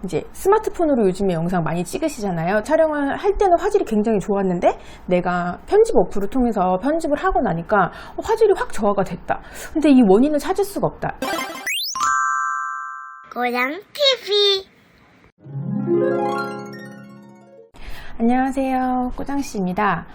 이제 스마트폰으로 요즘에 영상 많이 찍으시잖아요. 촬영을 할 때는 화질이 굉장히 좋았는데 내가 편집 어플을 통해서 편집을 하고 나니까 화질이 확 저하가 됐다. 근데 이 원인을 찾을 수가 없다. 고양TV. 안녕하세요, 꼬장씨입니다.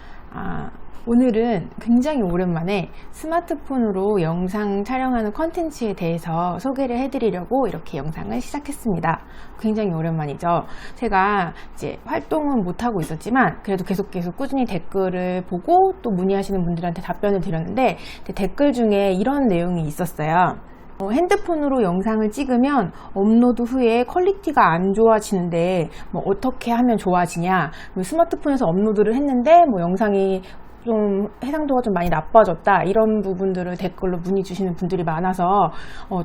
오늘은 굉장히 오랜만에 스마트폰으로 영상 촬영하는 컨텐츠에 대해서 소개를 해드리려고 이렇게 영상을 시작했습니다. 굉장히 오랜만이죠. 제가 이제 활동은 못하고 있었지만 그래도 계속 꾸준히 댓글을 보고 또 문의하시는 분들한테 답변을 드렸는데 댓글 중에 이런 내용이 있었어요. 핸드폰으로 영상을 찍으면 업로드 후에 퀄리티가 안 좋아지는데 어떻게 하면 좋아지냐, 스마트폰에서 업로드를 했는데 영상이 좀 해상도가 좀 많이 나빠졌다, 이런 부분들을 댓글로 문의 주시는 분들이 많아서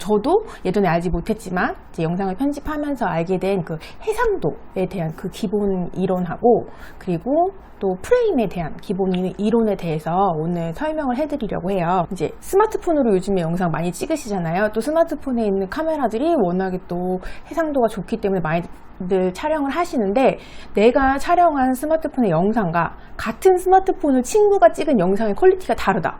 저도 예전에 알지 못했지만 이제 영상을 편집하면서 알게 된 그 해상도에 대한 그 기본 이론하고 그리고 또 프레임에 대한 기본 이론에 대해서 오늘 설명을 해드리려고 해요. 이제 스마트폰으로 요즘에 영상 많이 찍으시잖아요. 또 스마트폰에 있는 카메라들이 워낙에 또 해상도가 좋기 때문에 많이들 촬영을 하시는데, 내가 촬영한 스마트폰의 영상과 같은 스마트폰을 친구가 찍은 영상의 퀄리티가 다르다.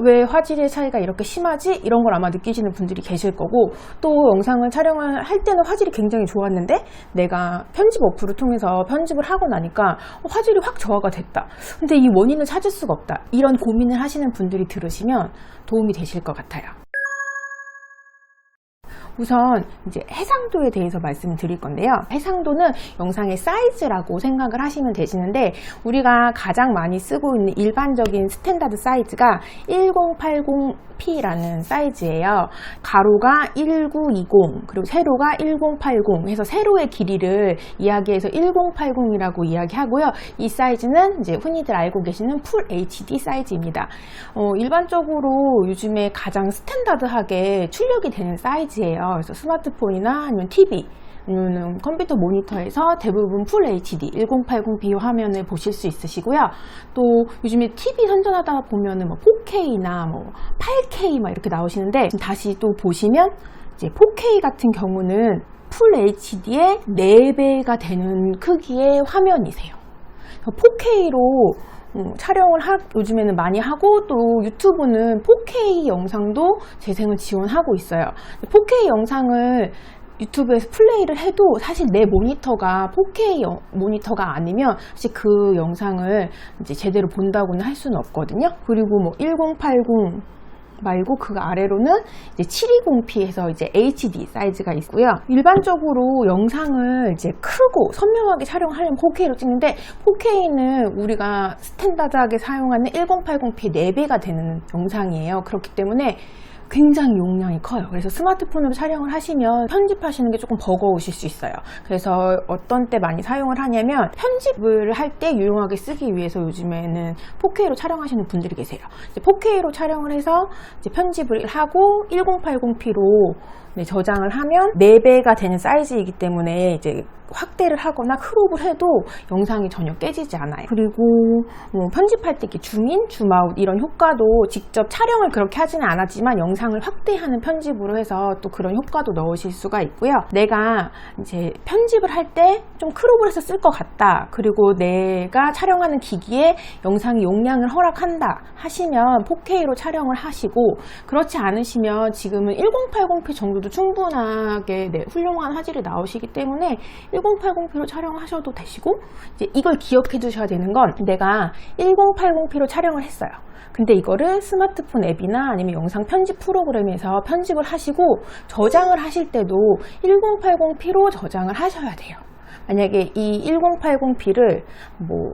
왜 화질의 차이가 이렇게 심하지? 이런 걸 아마 느끼시는 분들이 계실 거고, 또 영상을 촬영을 할 때는 화질이 굉장히 좋았는데 내가 편집 어플을 통해서 편집을 하고 나니까 화질이 확 저하가 됐다. 근데 이 원인을 찾을 수가 없다. 이런 고민을 하시는 분들이 들으시면 도움이 되실 것 같아요. 우선 이제 해상도에 대해서 말씀드릴 건데요. 해상도는 영상의 사이즈라고 생각을 하시면 되시는데, 우리가 가장 많이 쓰고 있는 일반적인 스탠다드 사이즈가 1080p라는 사이즈예요. 가로가 1920 그리고 세로가 1080 해서 세로의 길이를 이야기해서 1080이라고 이야기하고요. 이 사이즈는 이제 흔히들 알고 계시는 풀 HD 사이즈입니다. 일반적으로 요즘에 가장 스탠다드하게 출력이 되는 사이즈예요. 그래서 스마트폰이나 아니면 TV 아니면 컴퓨터 모니터에서 대부분 풀 HD 1080p 화면을 보실 수 있으시고요. 또 요즘에 TV 선전하다 보면은 4K나 8K 이렇게 나오시는데, 다시 또 보시면 이제 4K 같은 경우는 풀 HD의 4배가 되는 크기의 화면이세요. 4K로 촬영을 요즘에는 많이 하고, 또 유튜브는 4K 영상도 재생을 지원하고 있어요. 4K 영상을 유튜브에서 플레이를 해도 사실 내 모니터가 4K 모니터가 아니면 사실 그 영상을 이제 제대로 본다고는 할 수는 없거든요. 그리고 1080 말고 그 아래로는 이제 720p에서 이제 HD 사이즈가 있고요. 일반적으로 영상을 이제 크고 선명하게 촬영하려면 4K로 찍는데, 4K는 우리가 스탠다드하게 사용하는 1080p 4배가 되는 영상이에요. 그렇기 때문에 굉장히 용량이 커요. 그래서 스마트폰으로 촬영을 하시면 편집하시는 게 조금 버거우실 수 있어요. 그래서 어떤 때 많이 사용을 하냐면, 편집을 할 때 유용하게 쓰기 위해서 요즘에는 4K로 촬영하시는 분들이 계세요. 4K로 촬영을 해서 이제 편집을 하고 1080p로 저장을 하면 4배가 되는 사이즈이기 때문에 이제 확대를 하거나 크롭을 해도 영상이 전혀 깨지지 않아요. 그리고 편집할 때 이렇게 줌인, 줌아웃 이런 효과도 직접 촬영을 그렇게 하지는 않았지만 영상을 확대하는 편집으로 해서 또 그런 효과도 넣으실 수가 있고요. 내가 이제 편집을 할 때 좀 크롭을 해서 쓸 것 같다, 그리고 내가 촬영하는 기기에 영상의 용량을 허락한다 하시면 4K로 촬영을 하시고, 그렇지 않으시면 지금은 1080p 정도도 충분하게 훌륭한 화질이 나오시기 때문에 1080p로 촬영하셔도 되시고, 이제 이걸 기억해 두셔야 되는 건, 내가 1080p로 촬영을 했어요. 근데 이거를 스마트폰 앱이나 아니면 영상 편집 프로그램에서 편집을 하시고 저장을 하실 때도 1080p로 저장을 하셔야 돼요. 만약에 이 1080p를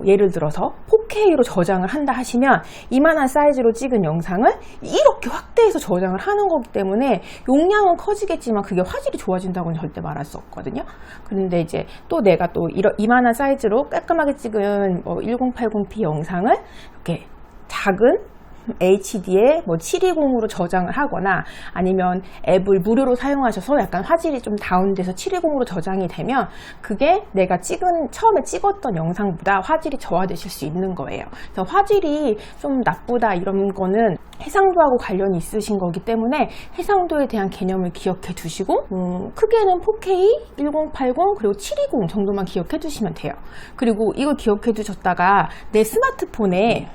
예를 들어서 4K로 저장을 한다 하시면 이만한 사이즈로 찍은 영상을 이렇게 확대해서 저장을 하는 거기 때문에 용량은 커지겠지만 그게 화질이 좋아진다고는 절대 말할 수 없거든요. 그런데 이제 또 내가 또 이만한 사이즈로 깔끔하게 찍은 1080p 영상을 이렇게 작은 HD에 뭐 720으로 저장을 하거나 아니면 앱을 무료로 사용하셔서 약간 화질이 좀 다운돼서 720으로 저장이 되면 그게 내가 처음에 찍었던 영상보다 화질이 저하되실 수 있는 거예요. 그래서 화질이 좀 나쁘다 이런 거는 해상도하고 관련이 있으신 거기 때문에 해상도에 대한 개념을 기억해 두시고 크게는 4K, 1080 그리고 720 정도만 기억해 두시면 돼요. 그리고 이걸 기억해 두셨다가 내 스마트폰에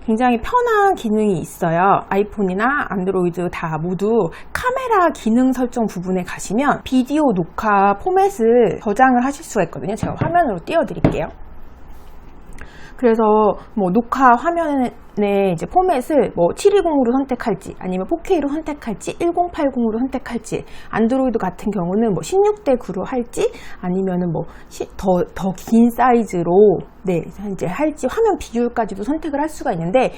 굉장히 편한 기능이 있어요. 아이폰이나 안드로이드 다 모두 카메라 기능 설정 부분에 가시면 비디오 녹화 포맷을 저장을 하실 수가 있거든요. 제가 화면으로 띄워드릴게요. 그래서 뭐 녹화 화면에 이제 포맷을 뭐 720으로 선택할지 아니면 4K로 선택할지 1080으로 선택할지 안드로이드 같은 경우는 뭐 16:9로 할지 아니면은 뭐 더 긴 사이즈로 이제 할지 화면 비율까지도 선택을 할 수가 있는데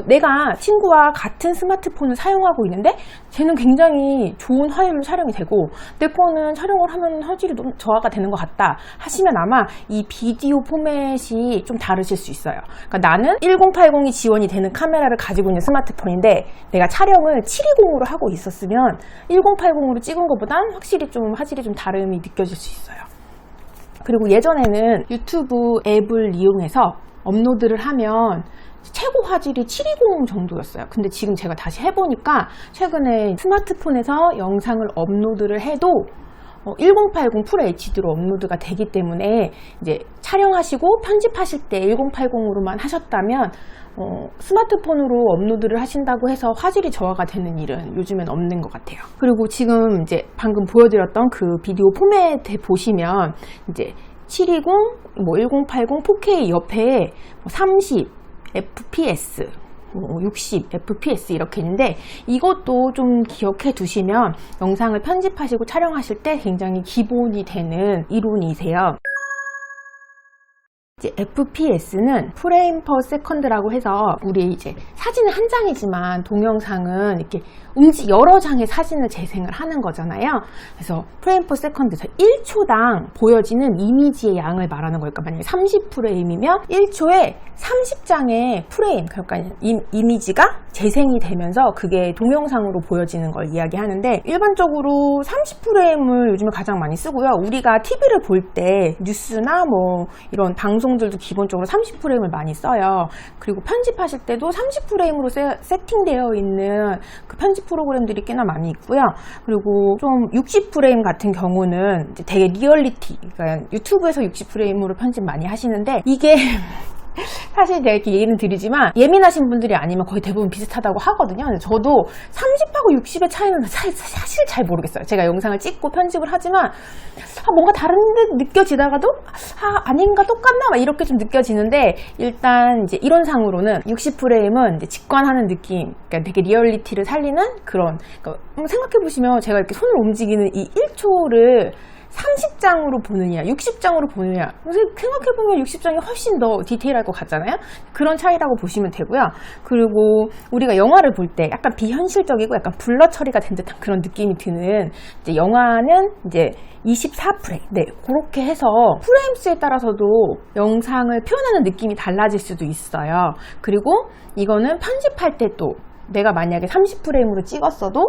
내가 친구와 같은 스마트폰을 사용하고 있는데 쟤는 굉장히 좋은 화질로 촬영이 되고 내 거는 촬영을 하면 화질이 너무 저하가 되는 것 같다 하시면 아마 이 비디오 포맷이 좀 다르실 수 있어요. 그러니까 나는 1080이 지원이 되는 카메라를 가지고 있는 스마트폰인데 내가 촬영을 720으로 하고 있었으면 1080으로 찍은 것보단 확실히 좀 화질이 좀 다름이 느껴질 수 있어요. 그리고 예전에는 유튜브 앱을 이용해서 업로드를 하면 최고 화질이 720 정도였어요. 근데 지금 제가 다시 해보니까 최근에 스마트폰에서 영상을 업로드를 해도 1080 풀 HD로 업로드가 되기 때문에 이제 촬영하시고 편집하실 때 1080으로만 하셨다면 스마트폰으로 업로드를 하신다고 해서 화질이 저하가 되는 일은 요즘엔 없는 것 같아요. 그리고 지금 이제 방금 보여드렸던 그 비디오 포맷에 보시면 이제 720, 뭐 1080, 4K 옆에 30 fps 60 fps 이렇게 있는데 이것도 좀 기억해 두시면 영상을 편집하시고 촬영하실 때 굉장히 기본이 되는 이론이세요. 이제 FPS는 프레임 퍼 세컨드라고 해서 우리 이제 사진은 한 장이지만 동영상은 이렇게 여러 장의 사진을 재생을 하는 거잖아요. 그래서 프레임 퍼 세컨드에서 1초당 보여지는 이미지의 양을 말하는 거니까 만약에 30프레임이면 1초에 30장의 프레임, 그러니까 이미지가 재생이 되면서 그게 동영상으로 보여지는 걸 이야기하는데 일반적으로 30프레임을 요즘에 가장 많이 쓰고요. 우리가 TV를 볼 때 뉴스나 뭐 이런 방송들도 기본적으로 30프레임을 많이 써요. 그리고 편집하실 때도 30프레임으로 세팅되어 있는 그 편집 프로그램들이 꽤나 많이 있고요. 그리고 좀 60프레임 같은 경우는 이제 되게 리얼리티, 그러니까 유튜브에서 60프레임으로 편집 많이 하시는데 이게 사실 제가 이렇게 얘기는 드리지만 예민하신 분들이 아니면 거의 대부분 비슷하다고 하거든요. 저도 30하고 60의 차이는 사실 잘 모르겠어요. 제가 영상을 찍고 편집을 하지만 뭔가 다른 데 느껴지다가도 아닌가 똑같나 막 이렇게 좀 느껴지는데 일단 이제 이론상으로는 60프레임은 이제 직관하는 느낌, 그러니까 되게 리얼리티를 살리는 그런, 그러니까 생각해보시면 제가 이렇게 손을 움직이는 이 1초를 30장으로 보느냐 60장으로 보느냐 생각해보면 60장이 훨씬 더 디테일할 것 같잖아요. 그런 차이라고 보시면 되고요. 그리고 우리가 영화를 볼 때 약간 비현실적이고 약간 블러 처리가 된 듯한 그런 느낌이 드는 이제 영화는 이제 24프레임 그렇게 해서 프레임 수에 따라서도 영상을 표현하는 느낌이 달라질 수도 있어요. 그리고 이거는 편집할 때 또 내가 만약에 30프레임으로 찍었어도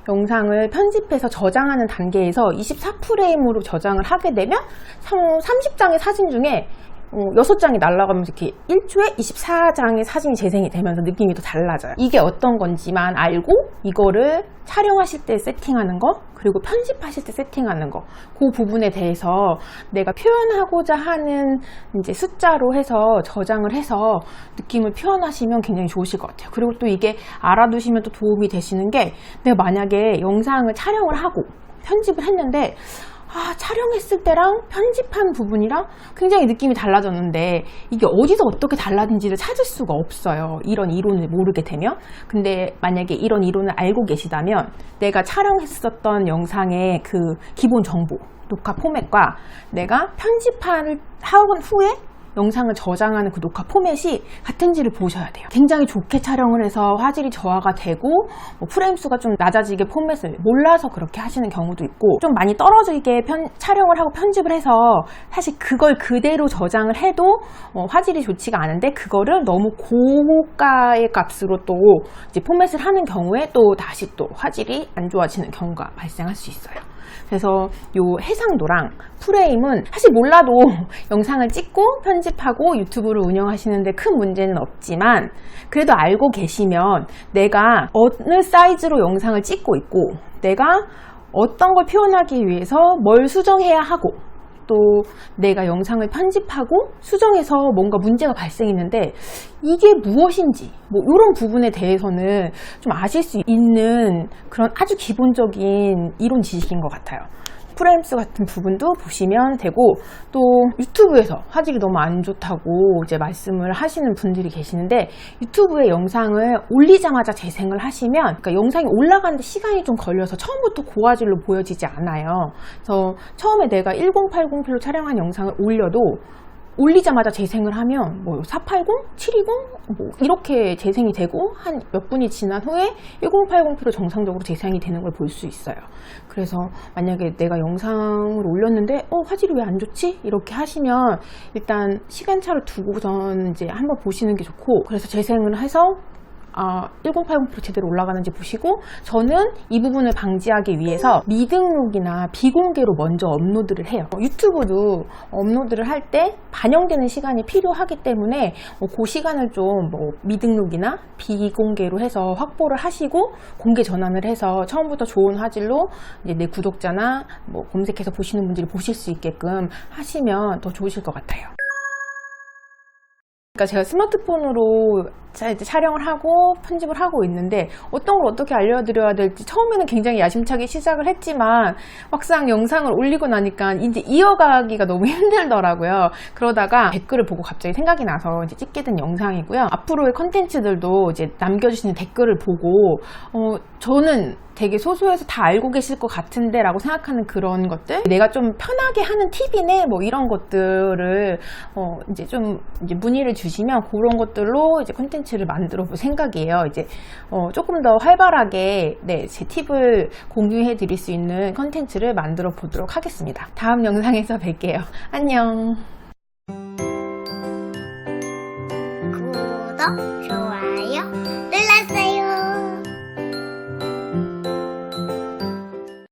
영상을 편집해서 저장하는 단계에서 24프레임으로 저장을 하게 되면 30장의 사진 중에 6장이 날아가면서 이렇게 1초에 24장의 사진이 재생이 되면서 느낌이 또 달라져요. 이게 어떤 건지만 알고 이거를 촬영하실 때 세팅하는 거 그리고 편집하실 때 세팅하는 거 그 부분에 대해서 내가 표현하고자 하는 이제 숫자로 해서 저장을 해서 느낌을 표현하시면 굉장히 좋으실 것 같아요. 그리고 또 이게 알아두시면 또 도움이 되시는 게 내가 만약에 영상을 촬영을 하고 편집을 했는데 촬영했을 때랑 편집한 부분이랑 굉장히 느낌이 달라졌는데 이게 어디서 어떻게 달라진지를 찾을 수가 없어요. 이런 이론을 모르게 되면. 근데 만약에 이런 이론을 알고 계시다면 내가 촬영했었던 영상의 그 기본 정보, 녹화 포맷과 내가 편집한 후에 영상을 저장하는 그 녹화 포맷이 같은지를 보셔야 돼요. 굉장히 좋게 촬영을 해서 화질이 저하가 되고 뭐 프레임 수가 좀 낮아지게 포맷을 몰라서 그렇게 하시는 경우도 있고, 좀 많이 떨어지게 촬영을 하고 편집을 해서 사실 그걸 그대로 저장을 해도 화질이 좋지가 않은데, 그거를 너무 고가의 값으로 또 이제 포맷을 하는 경우에 또 다시 또 화질이 안 좋아지는 경우가 발생할 수 있어요. 그래서 요 해상도랑 프레임은 사실 몰라도 영상을 찍고 편집하고 유튜브를 운영하시는데 큰 문제는 없지만, 그래도 알고 계시면 내가 어느 사이즈로 영상을 찍고 있고 내가 어떤 걸 표현하기 위해서 뭘 수정해야 하고, 또 내가 영상을 편집하고 수정해서 뭔가 문제가 발생했는데 이게 무엇인지 뭐 이런 부분에 대해서는 좀 아실 수 있는 그런 아주 기본적인 이론 지식인 것 같아요. 프레임수 같은 부분도 보시면 되고, 또 유튜브에서 화질이 너무 안 좋다고 이제 말씀을 하시는 분들이 계시는데, 유튜브에 영상을 올리자마자 재생을 하시면, 그러니까 영상이 올라가는데 시간이 좀 걸려서 처음부터 고화질로 보여지지 않아요. 그래서 처음에 내가 1080p로 촬영한 영상을 올려도 올리자마자 재생을 하면 뭐 480, 720 뭐 이렇게 재생이 되고 한 몇 분이 지난 후에 1080p로 정상적으로 재생이 되는 걸 볼 수 있어요. 그래서 만약에 내가 영상을 올렸는데 화질이 왜 안 좋지? 이렇게 하시면 일단 시간차를 두고선 이제 한번 보시는 게 좋고, 그래서 재생을 해서 1080p 제대로 올라가는지 보시고, 저는 이 부분을 방지하기 위해서 미등록이나 비공개로 먼저 업로드를 해요. 유튜브도 업로드를 할 때 반영되는 시간이 필요하기 때문에 그 시간을 좀 뭐 미등록이나 비공개로 해서 확보를 하시고 공개 전환을 해서 처음부터 좋은 화질로 이제 내 구독자나 뭐 검색해서 보시는 분들이 보실 수 있게끔 하시면 더 좋으실 것 같아요. 그러니까 제가 스마트폰으로 이제 촬영을 하고 편집을 하고 있는데 어떤 걸 어떻게 알려드려야 될지 처음에는 굉장히 야심차게 시작을 했지만 막상 영상을 올리고 나니까 이제 이어가기가 너무 힘들더라고요. 그러다가 댓글을 보고 갑자기 생각이 나서 이제 찍게 된 영상이고요. 앞으로의 컨텐츠들도 이제 남겨주시는 댓글을 보고 저는 되게 소소해서 다 알고 계실 것 같은데 라고 생각하는 그런 것들, 내가 좀 편하게 하는 팁이네 뭐 이런 것들을 이제 좀 이제 문의를 주시면 그런 것들로 이제 콘텐츠를 만들어 볼 생각이에요. 이제 조금 더 활발하게 제 팁을 공유해 드릴 수 있는 콘텐츠를 만들어 보도록 하겠습니다. 다음 영상에서 뵐게요. 안녕. 구독, 좋아요